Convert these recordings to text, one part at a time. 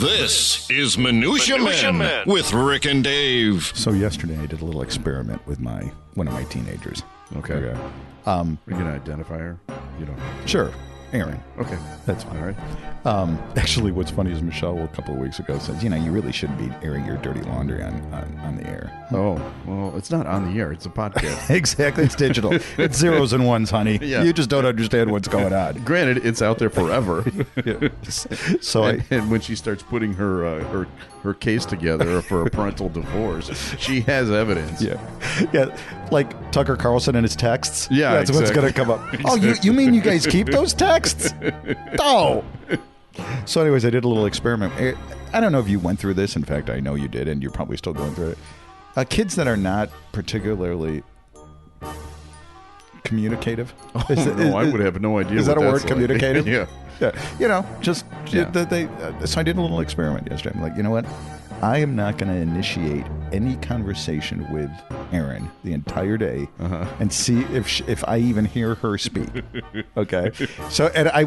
This is Minutia Men with Rick and Dave. So yesterday I did a little experiment with one of my teenagers. Okay. Are you going to identify her? You don't. Sure. Aaron. Okay. That's fine. All right. Actually, what's funny is Michelle a couple of weeks ago says, you really shouldn't be airing your dirty laundry on the air. Oh, well, it's not on the air. It's a podcast. Exactly. It's digital. It's zeros and ones, honey. Yeah. You just don't understand what's going on. Granted, it's out there forever. So and when she starts putting her case together for a parental divorce, she has evidence. Yeah. Like Tucker Carlson and his texts. Yeah, That's what's going to come up. Oh, you mean you guys keep those texts? No. So anyways, I did a little experiment. I don't know if you went through this. In fact, I know you did, and you're probably still going through it. Kids that are not particularly communicative. I would have no idea. Is that a word, like. communicative? Yeah. So I did a little experiment yesterday. I'm like, you know what? I am not going to initiate any conversation with Erin the entire day and see if I even hear her speak. Okay. So, and I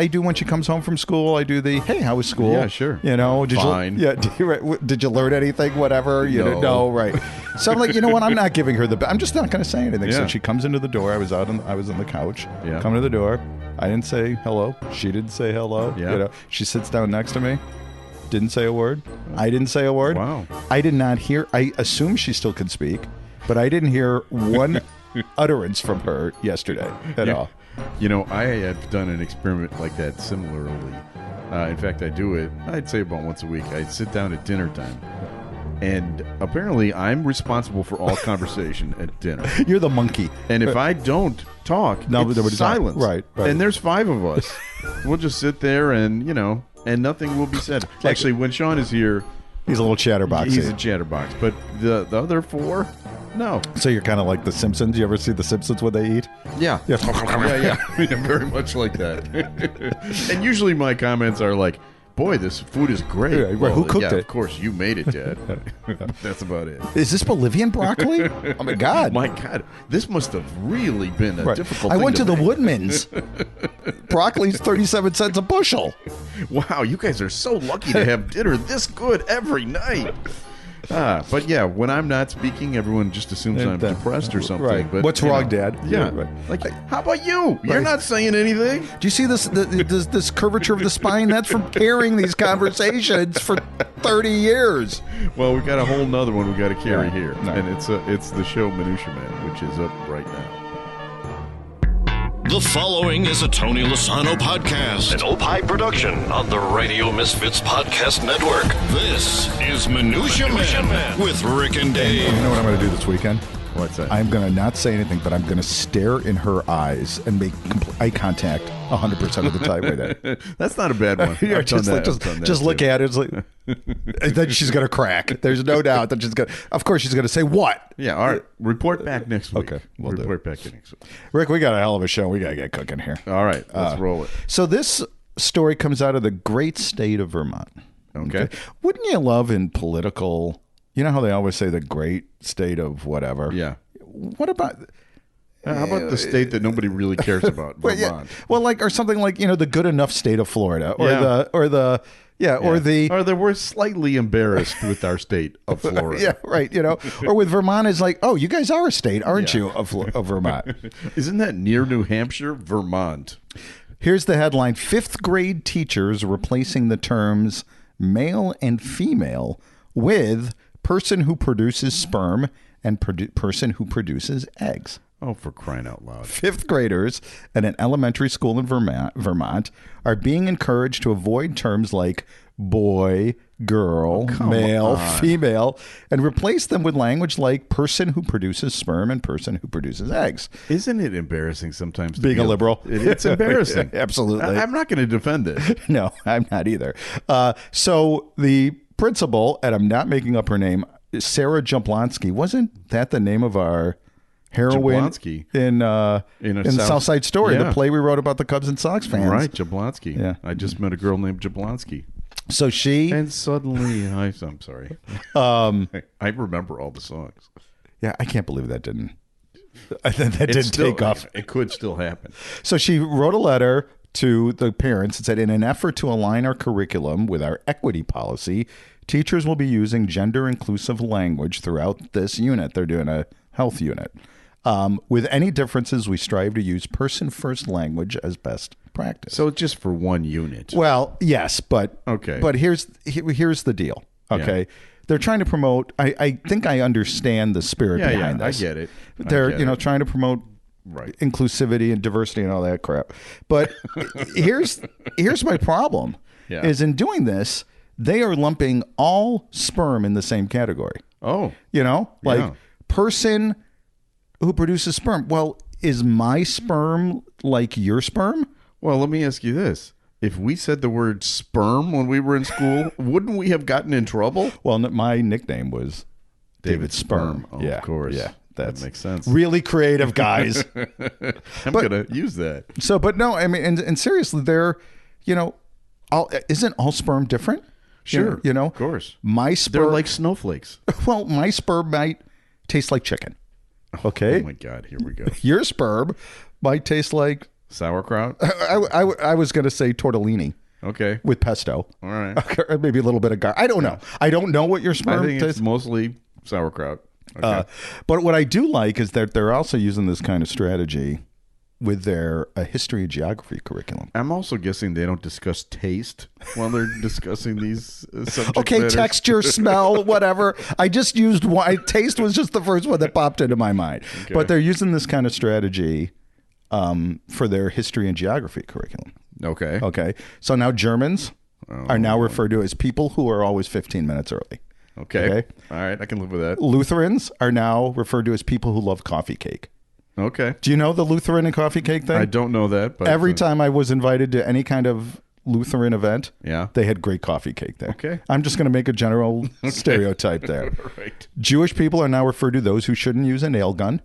do when she comes home from school, I do the, hey, how was school? Yeah, sure. Fine. Did you learn anything? Whatever. No, right. So I'm like, you know what? I'm not giving her I'm just not going to say anything. Yeah. So she comes into the door. I was on the couch. Yeah. Come to the door. I didn't say hello. She didn't say hello. Yeah. She sits down next to me. Didn't say a word. I didn't say a word. Wow. I did not hear. I assume she still could speak, but I didn't hear one utterance from her yesterday at all. I have done an experiment like that similarly. In fact, I do it, I'd say about once a week. I sit down at dinner time. And apparently I'm responsible for all conversation at dinner. You're the monkey. And if I don't talk, it's silence. Right. And there's 5 of us. We'll just sit there and, and nothing will be said. Actually, when Sean is here, he's a little chatterbox. He's a chatterbox. But the other 4, no. So you're kind of like the Simpsons. You ever see the Simpsons when they eat? Yeah. Yeah. Yeah, very much like that. And usually my comments are like, boy, this food is great. Yeah, right. Who cooked it? Of course, you made it, Dad. That's about it. Is this Bolivian broccoli? Oh, my God. My God. This must have really been a difficult I thing went to the make. Woodman's. Broccoli's 37 cents a bushel. Wow, you guys are so lucky to have dinner this good every night. But yeah, when I'm not speaking, everyone just assumes I'm depressed or something. Right. But, what's wrong, Dad? Yeah. Right. Like, how about you? You're not saying anything. Do you see this curvature of the spine? That's from carrying these conversations for 30 years. Well, we've got a whole nother one we got to carry here. No. And it's the show Minutia Man, which is up right now. The following is a Tony Lasano podcast, an Opie production on the Radio Misfits Podcast Network. This is Minutia Men with Rick and Dave. You know what I'm going to do this weekend? What's that? I'm going to not say anything, but I'm going to stare in her eyes and make eye contact 100% of the time with it. That's not a bad one. Yeah, just look at it. It's like, and then she's going to crack. There's no doubt that she's going to. Of course, she's going to say, what? Yeah, all right. Report back next week. Okay, we'll report back next week. Rick, we got a hell of a show. We got to get cooking here. All right, let's roll it. So this story comes out of the great state of Vermont. Okay. Wouldn't you love in political... You know how they always say the great state of whatever? Yeah. What about... How about the state that nobody really cares about, Vermont? Yeah. Well, or something like, the good enough state of Florida, or we're slightly embarrassed with our state of Florida. Yeah, right. Or with Vermont is like, oh, you guys are a state, aren't you, of Vermont? Isn't that near New Hampshire, Vermont? Here's the headline: 5th grade teachers replacing the terms male and female with person who produces sperm and person who produces eggs. Oh, for crying out loud. 5th graders at an elementary school in Vermont are being encouraged to avoid terms like boy, girl, male, female, and replace them with language like person who produces sperm and person who produces eggs. Isn't it embarrassing sometimes to being a liberal? It's embarrassing. Absolutely. I'm not going to defend it. No, I'm not either. So the principal, and I'm not making up her name, Sarah Jablonski. Wasn't that the name of our heroine in South Side Story, the play we wrote about the Cubs and Sox fans? Right, Jablonski. Yeah. I just met a girl named Jablonski. So she... And suddenly, I'm sorry. I remember all the songs. Yeah, I can't believe that didn't take off. It could still happen. So she wrote a letter to the parents. It said, in an effort to align our curriculum with our equity policy, teachers will be using gender-inclusive language throughout this unit. They're doing a health unit. With any differences, we strive to use person-first language as best practice. So just for one unit. Well, yes, but okay. But here's the deal. Okay, yeah. They're trying to promote. I think I understand the spirit behind this. I get it. They're trying to promote inclusivity and diversity and all that crap. But here's my problem. Yeah. Is in doing this, they are lumping all sperm in the same category. Oh, person who produces sperm. Well, is my sperm like your sperm? Well, let me ask you this. If we said the word sperm when we were in school, wouldn't we have gotten in trouble? Well, my nickname was David Sperm. Oh, yeah, of course. Yeah, that makes sense. Really creative guys. I'm going to use that. So, but no, I mean, and seriously, they're, isn't all sperm different? Sure. Of course. My sperm. They're like snowflakes. Well, my sperm might taste like chicken. Okay. Oh my God, here we go. Your sperm might taste like sauerkraut. I was going to say tortellini. Okay. With pesto. All right. Or maybe a little bit of garlic. I don't know. I don't know what your sperm tastes. It's mostly sauerkraut. Okay. But what I do like is that they're also using this kind of strategy with their history and geography curriculum. I'm also guessing they don't discuss taste while they're discussing these subject Okay, matters. texture, smell, whatever. I just used one. Taste was just the first one that popped into my mind. Okay. But they're using this kind of strategy for their history and geography curriculum. Okay. Okay. So now Germans are now referred to as people who are always 15 minutes early. Okay. All right. I can live with that. Lutherans are now referred to as people who love coffee cake. Okay. Do you know the Lutheran and coffee cake thing? I don't know that. But every time I was invited to any kind of Lutheran event, yeah, they had great coffee cake there. Okay. I'm just going to make a general stereotype there. Right. Jewish people are now referred to those who shouldn't use a nail gun.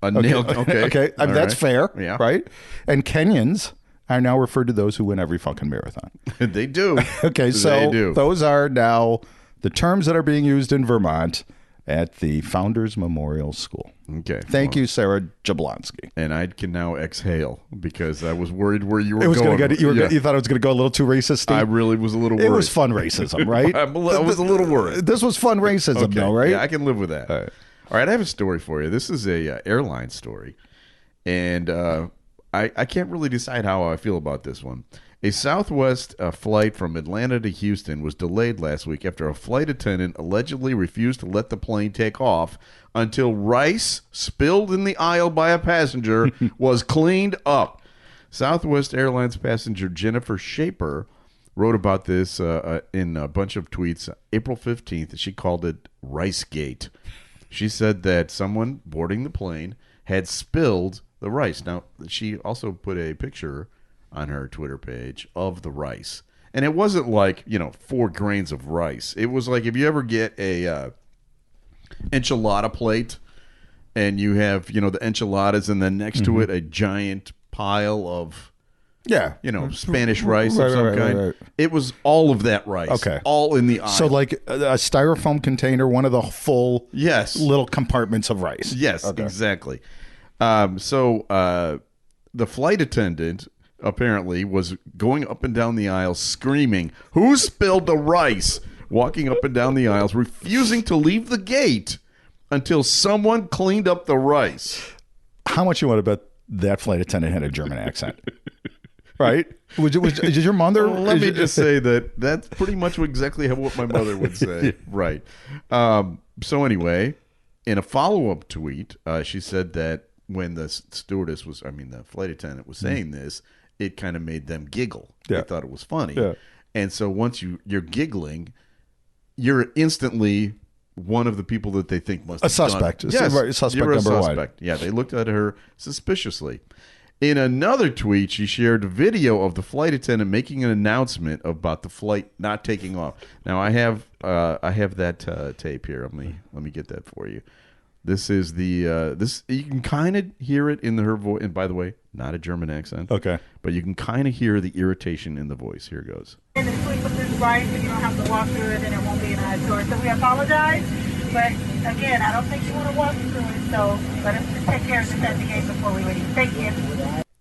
A nail gun. Okay. Okay. I mean, that's fair. Yeah. Right. And Kenyans are now referred to those who win every fucking marathon. They do. Okay. So they do. Those are now the terms that are being used in Vermont at the Founders Memorial School. Okay. Thank you, Sarah Jablonski. And I can now exhale because I was worried where you were going. You thought it was going to go a little too racist? I really was a little worried. It was fun racism, right? I was a little worried. This was fun racism, though, right? Yeah, I can live with that. All right, I have a story for you. This is a airline story. And I can't really decide how I feel about this one. A Southwest flight from Atlanta to Houston was delayed last week after a flight attendant allegedly refused to let the plane take off until rice spilled in the aisle by a passenger was cleaned up. Southwest Airlines passenger Jennifer Shaper wrote about this in a bunch of tweets April 15th. She called it Ricegate. She said that someone boarding the plane had spilled the rice. Now, she also put a picture on her Twitter page of the rice. And it wasn't like, 4 grains of rice. It was like if you ever get a enchilada plate and you have, the enchiladas and then next to it a giant pile of, Spanish rice of some kind. Right. It was all of that rice. Okay. All in the aisle. So like a styrofoam container, one of the full little compartments of rice. Yes, exactly. So the flight attendant apparently was going up and down the aisle screaming, "Who spilled the rice?" Walking up and down the aisles, refusing to leave the gate until someone cleaned up the rice. How much you want to bet that flight attendant had a German accent? Right? Did your mother? Let me just say that's pretty much exactly what my mother would say. Right. So anyway, in a follow-up tweet, she said that when the flight attendant was saying this, it kind of made them giggle. Yeah. They thought it was funny. Yeah. And so once you're giggling, you're instantly one of the people that they think must have suspect. Done. Yes, right, suspect you're a number suspect. one. Yeah, they looked at her suspiciously. In another tweet, she shared a video of the flight attendant making an announcement about the flight not taking off. Now I have that tape here. Let me get that for you. This is this. You can kind of hear it in her voice. And by the way, not a German accent. Okay. But you can kind of hear the irritation in the voice. Here goes. And the sweep of this rice, and you don't have to walk through it, and it won't be an eyesore. So we apologize. But again, I don't think you want to walk through it. So let us take care of this at the gate before we leave. Thank you.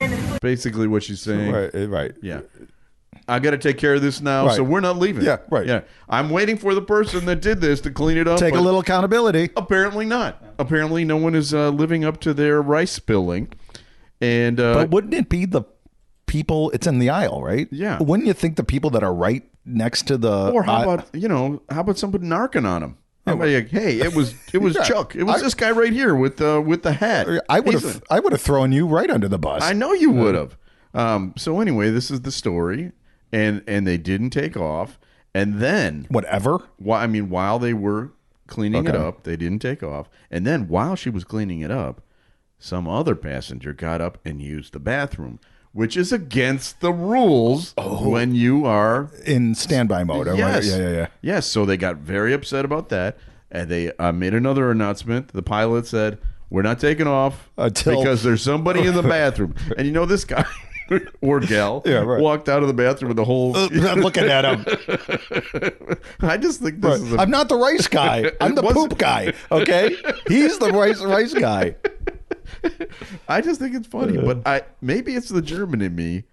And the Basically what she's saying. Right. Yeah. I got to take care of this now, Right. so we're not leaving. Yeah, right. Yeah. I'm waiting for the person that did this to clean it up. Take a little accountability. Apparently not. Apparently no one is living up to their rice spilling. And But wouldn't it be the people? It's in the aisle, right? Yeah. Wouldn't you think the people that are right next to the? or how about somebody narking on him? Somebody like, hey, it was Chuck. It was this guy right here with the hat. I would have thrown you right under the bus. I know you would have. So anyway, this is the story, and they didn't take off, and then Whatever. while they were cleaning it up, they didn't take off, and then while she was cleaning it up, some other passenger got up and used the bathroom, which is against the rules when you are In standby mode. Yes. Yeah. Yes, so they got very upset about that, and they made another announcement. The pilot said, we're not taking off because there's somebody in the bathroom. And you know this guy or gal walked out of the bathroom with the whole... I'm looking at him. I just think this is... I'm not the rice guy. I'm the poop guy. Okay? He's the rice guy. I just think it's funny, but maybe it's the German in me.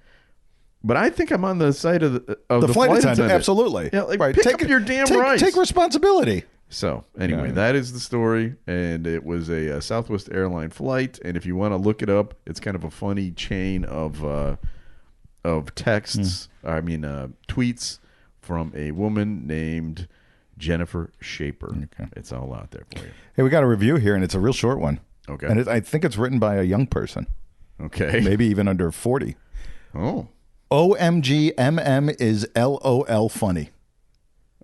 But I think I'm on the side of the flight attendant. Absolutely. Yeah, pick up your damn rights. Take responsibility. So anyway, that is the story, and it was a Southwest airline flight. And if you want to look it up, it's kind of a funny chain of texts. Tweets from a woman named Jennifer Shaper. Okay. It's all out there for you. Hey, we got a review here, and it's a real short one. Okay, and I think it's written by a young person. Okay, maybe even under 40. Oh, OMG is LOL funny.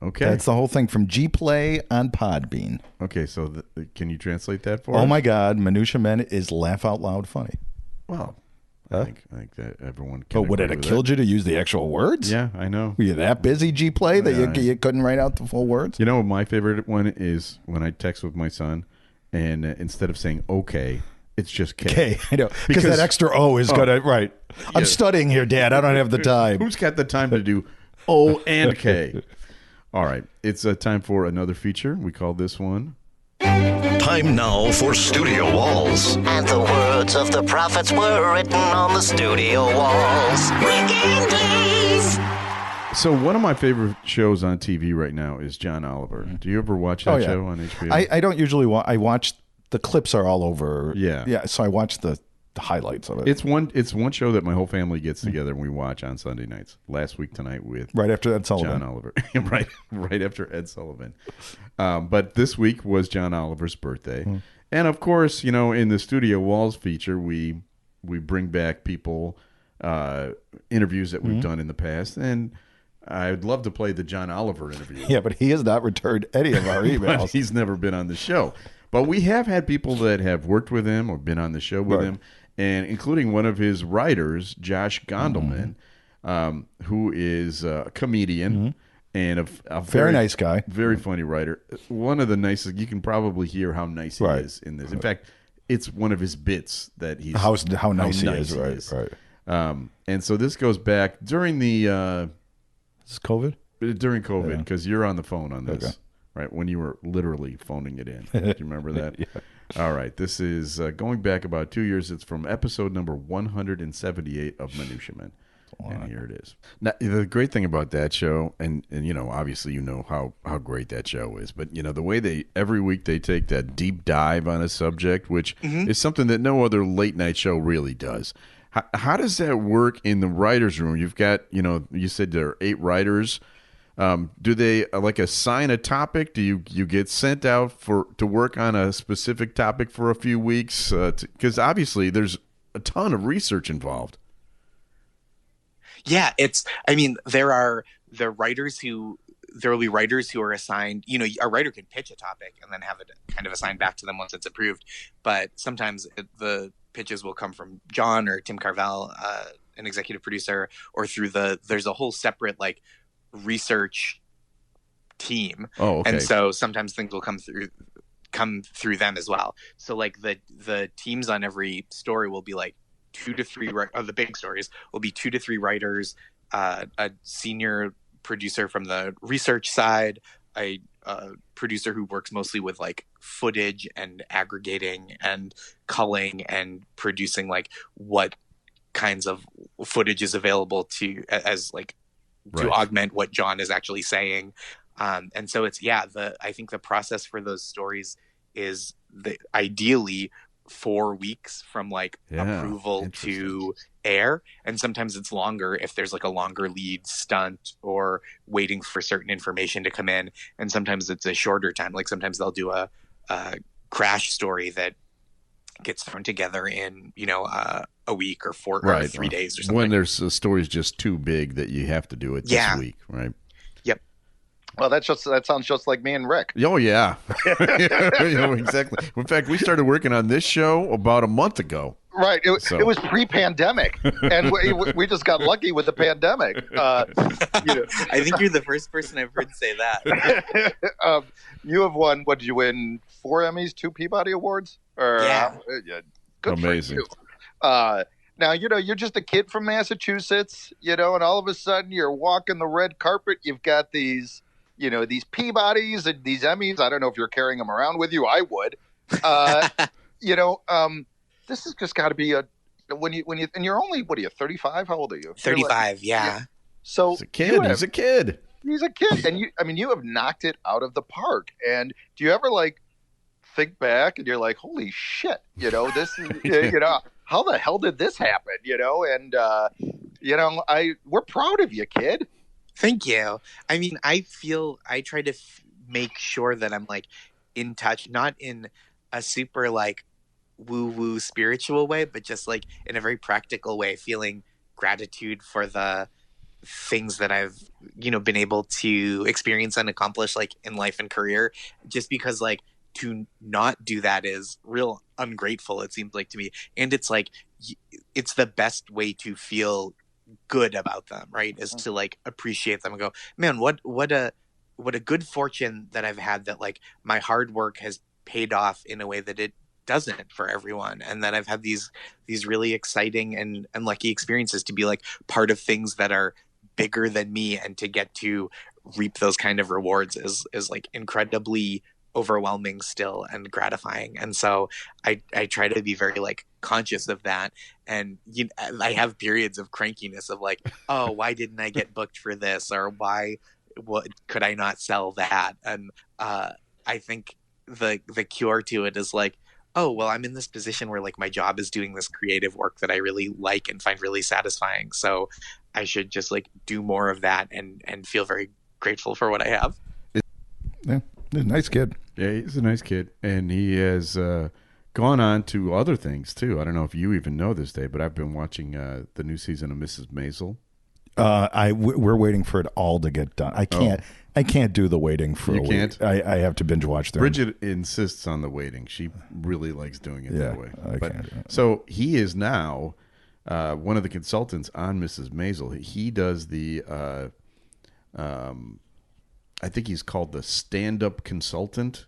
Okay. That's the whole thing from Gplay on Podbean. Okay, so can you translate that for us? Oh my God, Minutia Men is laugh out loud funny. Well, I think that everyone can. But would it have killed you to use the actual words? Yeah, I know. Were you that busy, Gplay, that you couldn't write out the full words? You know, my favorite one is when I text with my son, and instead of saying okay, it's just K. K, I know. Because that extra O is good at, right. I'm studying here, Dad. I don't have the time. Who's got the time to do O and K? All right. It's time for another feature. We call this one. Time now for Studio Walls. And the words of the prophets were written on the studio walls. So one of my favorite shows on TV right now is John Oliver. Do you ever watch that show on HBO? I don't usually watch. I watch, the clips are all over. Yeah. So I watch the highlights of it. It's one show that my whole family gets together and we watch on Sunday nights. Last week tonight with right after Ed Sullivan. John Oliver. right after Ed Sullivan. But this week was John Oliver's birthday. And of course, in the Studio Walls feature, we bring back people, interviews that we've done in the past. And I'd love to play the John Oliver interview. Yeah, but he has not returned any of our emails. He's never been on the show. But we have had people that have worked with him or been on the show with him, and including one of his writers, Josh Gondelman, who is a comedian and a very nice guy. Very funny writer. One of the nicest. You can probably hear how nice he is in this. In fact, it's one of his bits that he's... How nice he is. Right. And so this goes back during the... Is this COVID? During COVID, because you're on the phone on this. Okay. Right, when you were literally phoning it in. Do you remember that? Yeah. All right, this is going back about 2 years. It's from episode number 178 of Minutia Men. And here it is. Now, the great thing about that show, and obviously how great that show is, but the way every week they take that deep dive on a subject, which is something that no other late night show really does. How does that work in the writer's room? You've got, you said there are 8 writers. Do they assign a topic? Do you get sent out to work on a specific topic for a few weeks? Because obviously there's a ton of research involved. Yeah, there will be writers who are assigned, a writer can pitch a topic and then have it kind of assigned back to them once it's approved. But sometimes the pitches will come from John or Tim Carvel, an executive producer, or through there's a whole separate research team. Oh, okay. And so sometimes things will come through them as well. So the teams on every story will be 2 to 3 of the big stories will be 2 to 3 writers, a senior producer from the research side, a producer who works mostly with footage and aggregating and culling and producing what kinds of footage is available to augment what John is actually saying. And so it's, I think the process for those stories is ideally 4 weeks from like approval to air. And sometimes it's longer if there's like a longer lead stunt or waiting for certain information to come in. And sometimes it's a shorter time. Like sometimes they'll do a crash story that gets thrown together in, a week or 3 days or something. When there's a story's just too big that you have to do it this week, right? Yep. Well, that sounds just like me and Rick. Oh yeah, exactly. In fact, we started working on this show about a month ago. Right. It was pre-pandemic, and we just got lucky with the pandemic. I think you're the first person I've heard say that. You have won. What did you win? 4 Emmys, 2 Peabody Awards. Good Amazing. For you. Now you're just a kid from Massachusetts, and all of a sudden you're walking the red carpet. You've got these Peabodys and these Emmys. I don't know if you're carrying them around with you. I would. This has just got to be when you and you're only, what are you, 35? How old are you? 35. Yeah. So he's a kid. He's a kid, and you have knocked it out of the park. And do you ever think back and you're like, holy shit, this is, how the hell did this happen? And we're proud of you, kid. Thank you. I mean, I try to make sure that I'm in touch, not in a super woo-woo spiritual way, but just in a very practical way, feeling gratitude for the things that I've, been able to experience and accomplish in life and career, just because to not do that is real ungrateful, it seems to me. And it's it's the best way to feel good about them, right? Is to appreciate them and go, man, what a good fortune that I've had, that my hard work has paid off in a way that it doesn't for everyone, and that I've had these really exciting and lucky experiences to be part of things that are bigger than me, and to get to reap those kind of rewards is incredibly overwhelming still and gratifying. And so I try to be very conscious of that. And I have periods of crankiness of oh, why didn't I get booked for this, or what could I not sell that? And I think the cure to it is oh, well, I'm in this position where my job is doing this creative work that I really like and find really satisfying. So I should just do more of that and feel very grateful for what I have. Yeah, he's a nice kid. Yeah, he's a nice kid, and he has gone on to other things too. I don't know if you even know this, Dave, but I've been watching the new season of Mrs. Maisel. We're waiting for it all to get done. I can't do the waiting for a week. I have to binge watch them. Bridget insists on the waiting. She really likes doing it that way. Can't. So he is now one of the consultants on Mrs. Maisel. He does the I think he's called the stand-up consultant,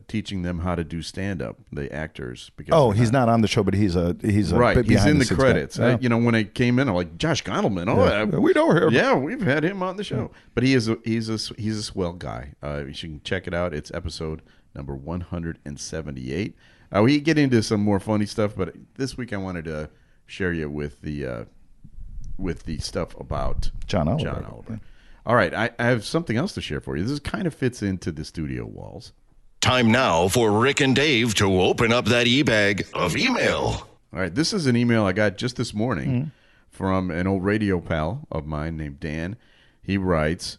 teaching them how to do stand-up, the actors. Because he's not on the show, but he's a right. He's in the credits. Yeah. When I came in, I'm like, Josh Gondelman. We know him. Yeah, we've had him on the show. But he's a swell guy. You can check it out. It's episode number 178. We get into some more funny stuff, but this week I wanted to share you with the stuff about John Oliver. Yeah. All right, I have something else to share for you. This kind of fits into the studio walls. Time now for Rick and Dave to open up that e-bag of email. All right, this is an email I got just this morning from an old radio pal of mine named Dan. He writes,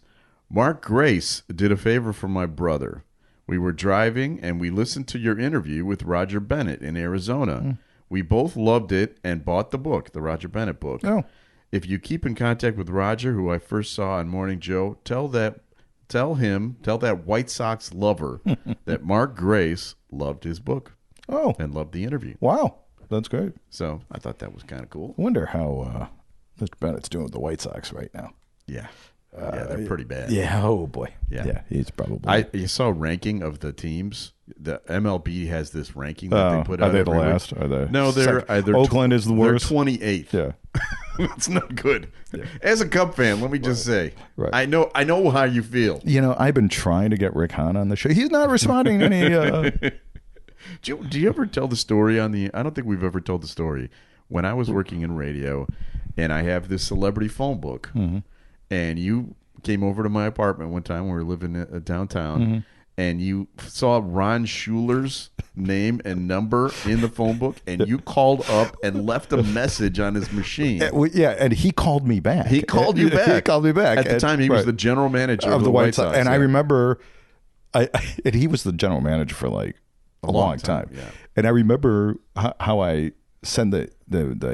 Mark Grace did a favor for my brother. We were driving and we listened to your interview with Roger Bennett in Arizona. We both loved it and bought the book, the Roger Bennett book. Oh. If you keep in contact with Roger, who I first saw on Morning Joe, tell that White Sox lover that Mark Grace loved his book. Oh. And loved the interview. Wow. That's great. So I thought that was kind of cool. I wonder how Mr. Bennett's doing with the White Sox right now. Yeah. They're pretty bad. Yeah. Oh, boy. Yeah. He's probably. You saw a ranking of the teams. The MLB has this ranking that they put out. Are they the every last? week. Are they? No, they're Oakland is the worst. They're 28th. Yeah. It's not good. Yeah. As a Cub fan, let me just say, right. I know how you feel. I've been trying to get Rick Hahn on the show. He's not responding to any. Do you ever tell the story on the? I don't think we've ever told the story when I was working in radio, and I have this celebrity phone book, and you came over to my apartment one time when we were living downtown, and you saw Ron Schuler's name and number in the phone book, and you called up and left a message on his machine. And he called me back. He called you back. He called me back. At the time, he was the general manager of the White Sox. And I remember, and he was the general manager for like a long time. Yeah. And I remember how I send the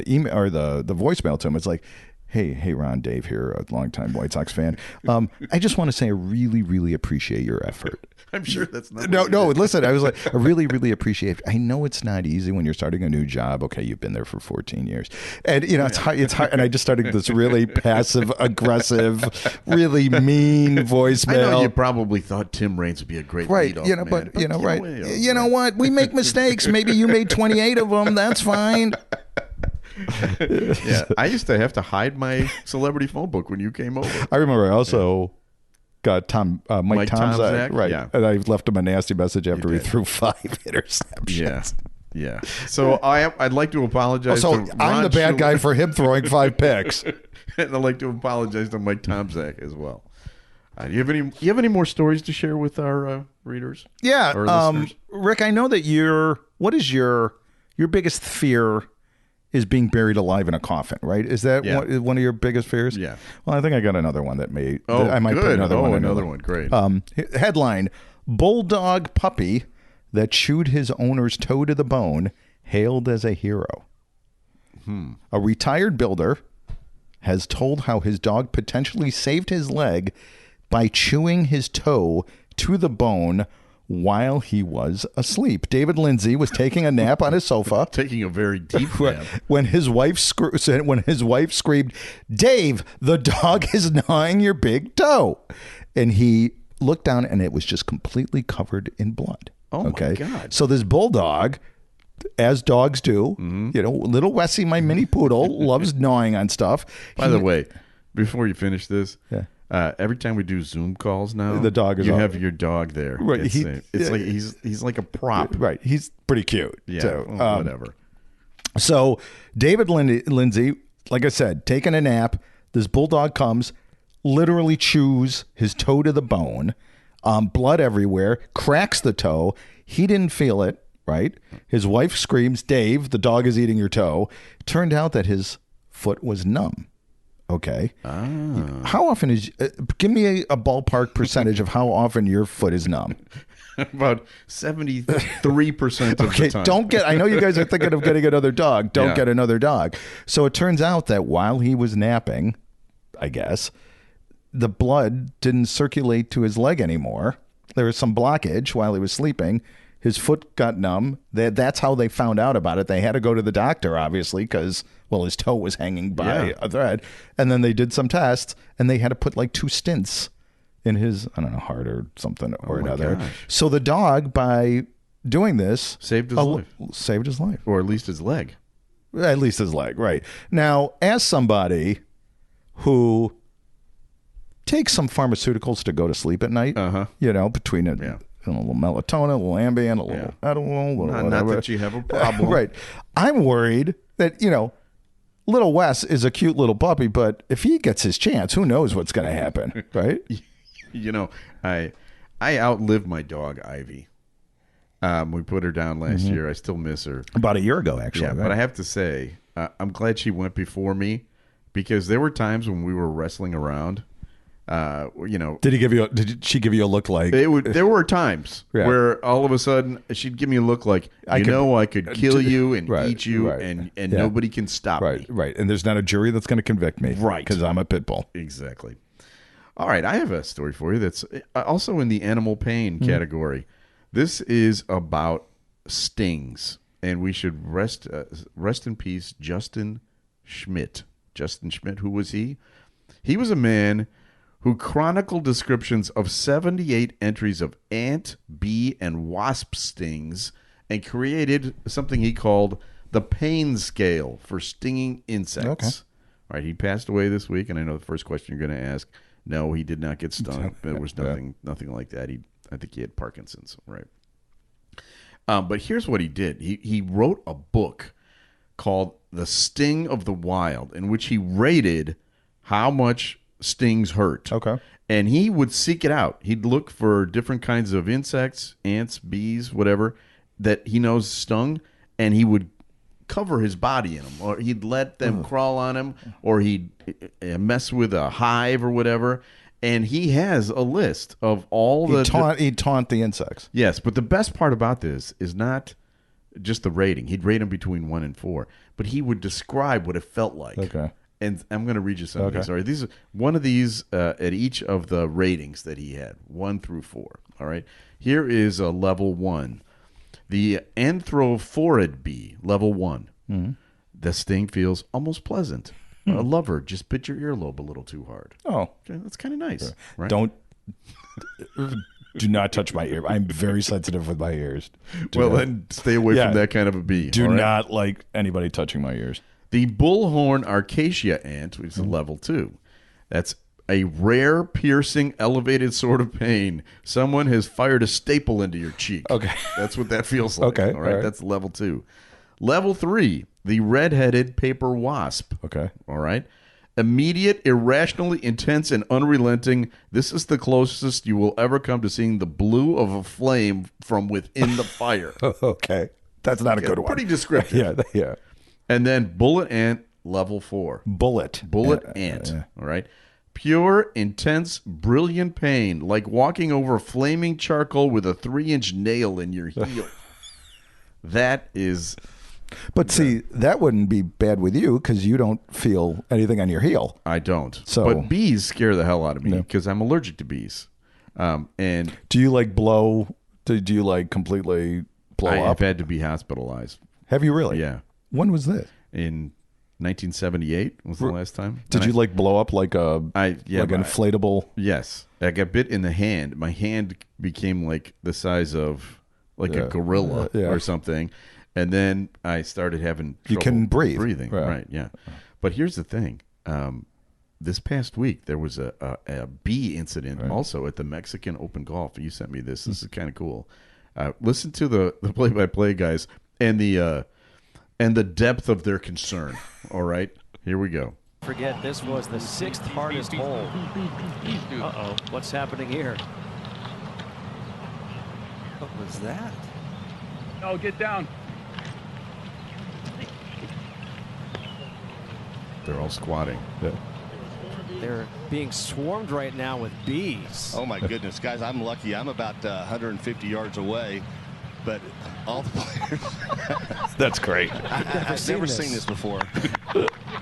email or the voicemail to him. It's like, Hey, Ron, Dave here, a longtime White Sox fan. I just want to say I really, really appreciate your effort. I'm sure that's not. No. Listen, I was like, I really, really appreciate it. I know it's not easy when you're starting a new job. Okay, you've been there for 14 years, and it's hard. It's hard. And I just started this really passive, aggressive, really mean voicemail. I know you probably thought Tim Raines would be a great leadoff man, but right. You know what? We make mistakes. Maybe you made 28 of them. That's fine. Yeah, I used to have to hide my celebrity phone book when you came over. I remember I also got Mike Tomczak, right? Yeah. And I left him a nasty message after he threw 5 interceptions. Yeah. So I'd like to apologize. So I'm the bad guy for him throwing 5 picks, and I'd like to apologize to Mike Tomczak as well. Do you have any more stories to share with our readers? Yeah, or listeners? Rick, I know that what is your biggest fear? Is being buried alive in a coffin, right? Is that one of your biggest fears? Yeah. Well, I think I got another one that may. Oh, I might good. put another one. Another one. Great. Headline: Bulldog puppy that chewed his owner's toe to the bone hailed as a hero. A retired builder has told how his dog potentially saved his leg by chewing his toe to the bone while he was asleep. David Lindsay was taking a nap on his sofa. Taking a very deep nap. When his wife screamed, "Dave, the dog is gnawing your big toe." And he looked down and it was just completely covered in blood. Oh, my God. So this bulldog, as dogs do, little Wessie, my mini poodle, loves gnawing on stuff. By the way, before you finish this, every time we do Zoom calls now, the dog is have your dog there. Right. It's like he's like a prop. Right. He's pretty cute. Yeah. So, Whatever. So David Lindsay, like I said, taking a nap. This bulldog comes, literally chews his toe to the bone, blood everywhere, cracks the toe. He didn't feel it. Right. His wife screams, "Dave, the dog is eating your toe." Turned out that his foot was numb. Okay. How often give me a ballpark percentage of how often your foot is numb? About 73% of the time. I know you guys are thinking of getting another dog. Don't get another dog. So it turns out that while he was napping, I guess, the blood didn't circulate to his leg anymore. There was some blockage while he was sleeping. His foot got numb. That's how they found out about it. They had to go to the doctor, obviously, because, his toe was hanging by a thread. And then they did some tests, and they had to put like 2 stents in his, heart or something or another. Gosh. So the dog, by doing this, saved his life. Saved his life. Or at least his leg. At least his leg, right. Now, as somebody who takes some pharmaceuticals to go to sleep at night, between a little melatonin, a little Ambien, a little Adderall, not that you have a problem. Right. I'm worried that, little Wes is a cute little puppy, but if he gets his chance, who knows what's going to happen, right? I outlived my dog, Ivy. We put her down last year. I still miss her. About a year ago, actually. Yeah, right? but I have to say, I'm glad she went before me because there were times when we were wrestling around. Did she give you a look like there were times where all of a sudden she'd give me a look like I could kill you and eat you and nobody can stop me. Right. And there's not a jury that's going to convict me. Right. Because I'm a pit bull. Exactly. All right. I have a story for you that's also in the animal pain category. This is about stings, and we should rest in peace, Justin Schmidt. Justin Schmidt, who was he? He was a man who chronicled descriptions of 78 entries of ant, bee, and wasp stings and created something he called the pain scale for stinging insects. Okay. All right, he passed away this week, and I know the first question you're going to ask, no, he did not get stung. There was nothing like that. I think he had Parkinson's, right? But here's what he did. He wrote a book called The Sting of the Wild, in which he rated how much stings hurt. Okay. And he would seek it out. He'd look for different kinds of insects, ants, bees, whatever, that he knows stung, and he would cover his body in them, or he'd let them crawl on him, or he'd mess with a hive or whatever. And he has a list of all He'd taunt the insects. Yes, but the best part about this is not just the rating. He'd rate them between 1 and 4, but he would describe what it felt like. Okay. And I'm going to read you some of these. All right, these are one of these at each of the ratings that he had, 1 through 4. All right, here is a level 1, the anthrophorid bee, level 1. Mm-hmm. The sting feels almost pleasant. A lover just bit your earlobe a little too hard. Oh, okay, that's kind of nice. Right? Do not touch my ear. I'm very sensitive with my ears. Then stay away from that kind of a bee. Do not like anybody touching my ears. The bullhorn acacia ant, which is a level 2. That's a rare, piercing, elevated sort of pain. Someone has fired a staple into your cheek. Okay. That's what that feels like. Okay. All right. That's level 2. Level 3, the red-headed paper wasp. Okay. All right. Immediate, irrationally intense, and unrelenting. This is the closest you will ever come to seeing the blue of a flame from within the fire. Okay. That's not a good one. Pretty descriptive. Yeah. And then bullet ant, level 4. Bullet ant. Yeah. All right. Pure, intense, brilliant pain, like walking over flaming charcoal with a 3-inch nail in your heel. That is... But see, that wouldn't be bad with you because you don't feel anything on your heel. I don't. So, but bees scare the hell out of me because I'm allergic to bees. And do you like blow? Do you like completely blow up? I've had to be hospitalized. Have you really? Yeah. When was this? In 1978 was the last time. Did you like blow up like an inflatable? Yes. I got bit in the hand. My hand became like the size of like a gorilla or something. And then I started having trouble you can breathe. breathing. Right, yeah. But here's the thing. This past week, there was a bee incident also at the Mexican Open Golf. You sent me this. This is kind of cool. Listen to the play-by-play guys and the depth of their concern. All right, here we go. Forget this was the 6th hardest hole. Uh-oh, what's happening here? What was that? Oh, get down. They're all squatting. Yeah. They're being swarmed right now with bees. Oh, my goodness. Guys, I'm lucky. I'm about 150 yards away, but all the players... That's great. I've never seen this before.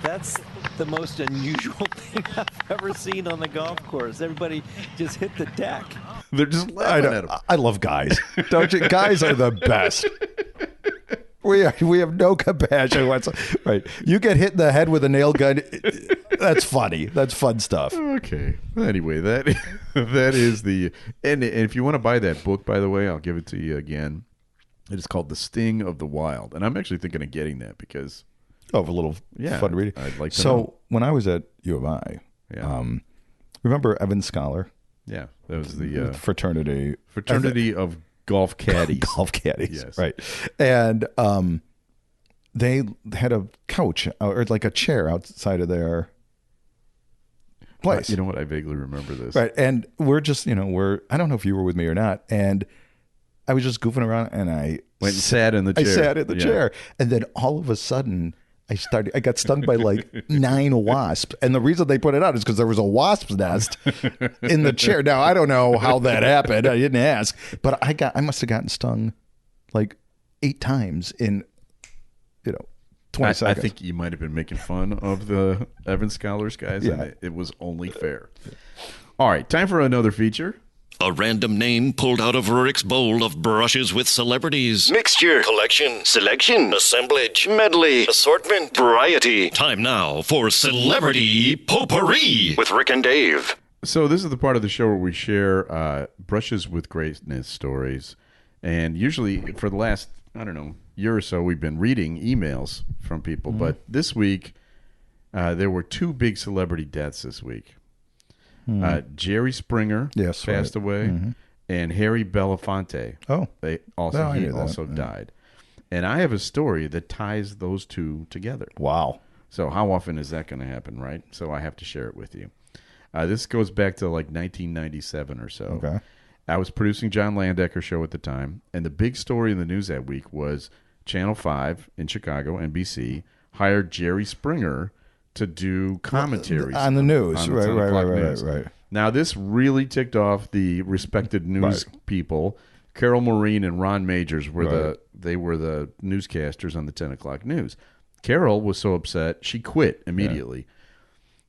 That's the most unusual thing I've ever seen on the golf course. Everybody just hit the deck. They're just laughing at them. I love guys. Don't you? Guys are the best. We have no compassion whatsoever. Right. You get hit in the head with a nail gun. That's funny. That's fun stuff. Okay. Anyway, that is the and if you want to buy that book, by the way, I'll give it to you again. It is called The Sting of the Wild, and I'm actually thinking of getting that because a little fun reading. I'd like to know. So when I was at U of I, remember Evan Scholar? Yeah, that was the fraternity of golf caddies. Golf caddies, yes. Right. And they had a couch or like a chair outside of their place. You know what? I vaguely remember this. Right. And we're just, I don't know if you were with me or not. And I was just goofing around and I went and sat in the chair. I sat in the chair. And then all of a sudden I got stung by like 9 wasps. And the reason they put it out is because there was a wasp's nest in the chair. Now, I don't know how that happened. I didn't ask. But I must have gotten stung like 8 times in, 20 seconds. I think you might have been making fun of the Evan Scholars guys. Yeah. And it was only fair. All right. Time for another feature. A random name pulled out of Rick's bowl of brushes with celebrities. Mixture, collection, selection, assemblage, medley, assortment, variety. Time now for Celebrity Potpourri with Rick and Dave. So this is the part of the show where we share brushes with greatness stories. And usually for the last, year or so, we've been reading emails from people. Mm-hmm. But this week, there were 2 big celebrity deaths this week. Jerry Springer passed away, and Harry Belafonte. Oh, he also died. And I have a story that ties those two together. Wow. So how often is that going to happen, right? So I have to share it with you. This goes back to like 1997 or so. Okay. I was producing John Landecker's show at the time, and the big story in the news that week was Channel 5 in Chicago, NBC, hired Jerry Springer to do commentaries on the news. On the 10 o'clock news. Right. Now, this really ticked off the respected news people. Carol Maureen and Ron Majors were the newscasters on the 10 o'clock news. Carol was so upset, she quit immediately.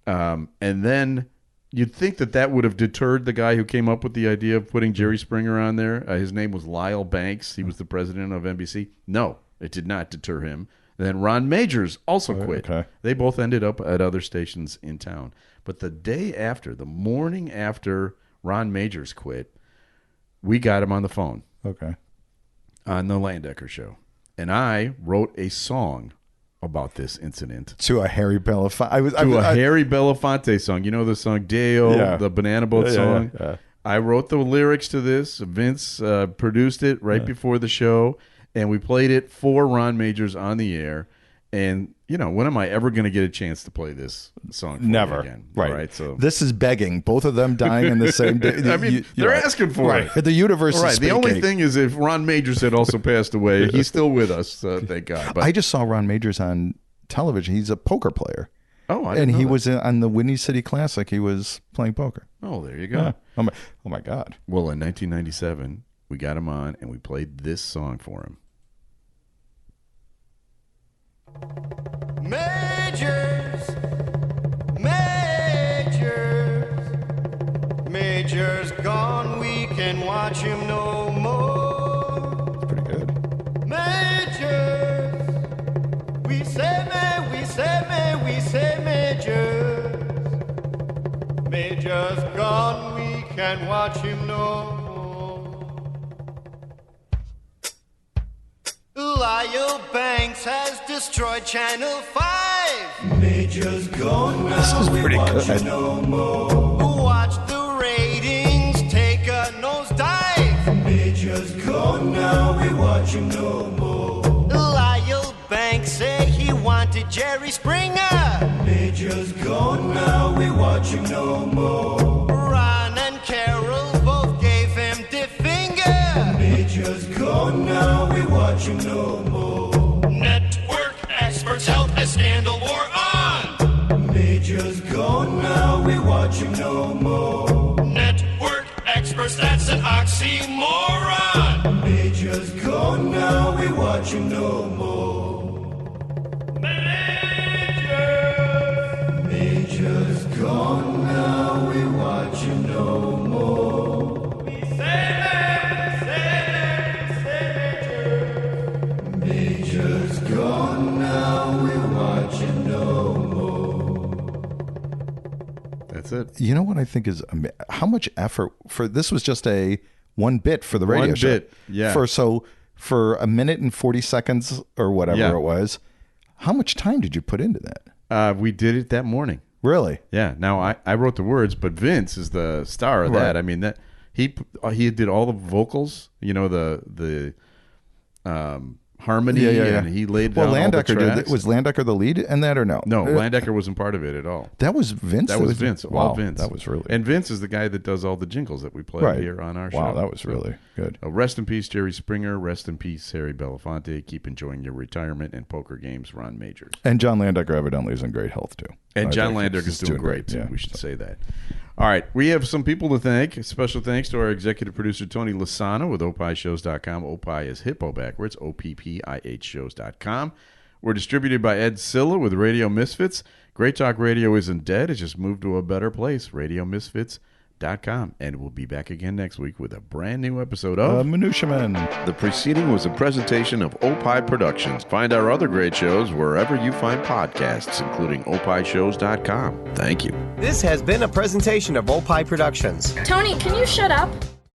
And then you'd think that would have deterred the guy who came up with the idea of putting Jerry Springer on there. His name was Lyle Banks. He was the president of NBC. No, it did not deter him. Then Ron Majors also quit. Okay. They both ended up at other stations in town. But the day after, the morning after Ron Majors quit, we got him on the phone. Okay. On the Landecker show. And I wrote a song about this incident. To a Harry Belafonte. Harry Belafonte song. You know the song Deo, the Banana Boat song? Yeah. I wrote the lyrics to this. Vince produced it right before the show, and we played it for Ron Majors on the air. And, when am I ever going to get a chance to play this song for Never. you again? Right. All right. So this is begging. Both of them dying in the same day. I mean, they're asking for it. The universe is right. The speaking. only thing is if Ron Majors had also passed away, he's still with us, thank God. But I just saw Ron Majors on television. He's a poker player. Oh, I and didn't he know was that. on the Windy City Classic. He was playing poker. Oh, there you go. Yeah. Oh my God. Well, in 1997, we got him on and we played this song for him. Major's gone, we can watch him no more. It's pretty good. Major, we say Major. Major's gone, we can watch him no more. Lyle Banks has destroyed Channel 5. Major's gone, now this is pretty we watch good. him no more. Watch the ratings take a nosedive. Major's gone, now we watch him no more. Lyle Banks say he wanted Jerry Springer. Major's gone, now we watch him no more. Ron and Carol both gave him the finger. Major's gone, now we watch him no more. Network experts held a scandal war on. Major's gone, now we watch him no more. Network experts, that's an oxymoron. Major's gone, now we watch him no more. Major's gone, now we watch him no more. We say Major. Major's gone, now we watch him no more. That's it. You know what I think is how much effort for this was just a one bit for the radio One show. bit, yeah. For a minute and 40 seconds or whatever it was. How much time did you put into that? We did it that morning. Really? Yeah. Now I wrote the words, but Vince is the star of that. I mean that he did all the vocals. The harmony, and he laid down all the tracks. Was Landecker the lead in that or no? No, Landecker wasn't part of it at all. That was Vince? That was Vince. Wow, All Vince. that was really... And Vince is the guy that does all the jingles that we play here on our show. Wow, that was really good. Rest in peace, Jerry Springer. Rest in peace, Harry Belafonte. Keep enjoying your retirement and poker games, Ron Majors. And John Landecker evidently is in great health, too. And John Landecker is doing great, too. Yeah, we should say that. All right, we have some people to thank. Special thanks to our executive producer, Tony Lasano, with opishows.com. Opie is hippo backwards, OPPIH shows.com. We're distributed by Ed Silla with Radio Misfits. Great Talk Radio isn't dead. It's just moved to a better place, radiomisfits.com. And we'll be back again next week with a brand new episode of Minutia Man. The preceding was a presentation of Opie Productions. Find our other great shows wherever you find podcasts, including opishows.com. Thank you. This has been a presentation of Opie Productions. Tony, can you shut up?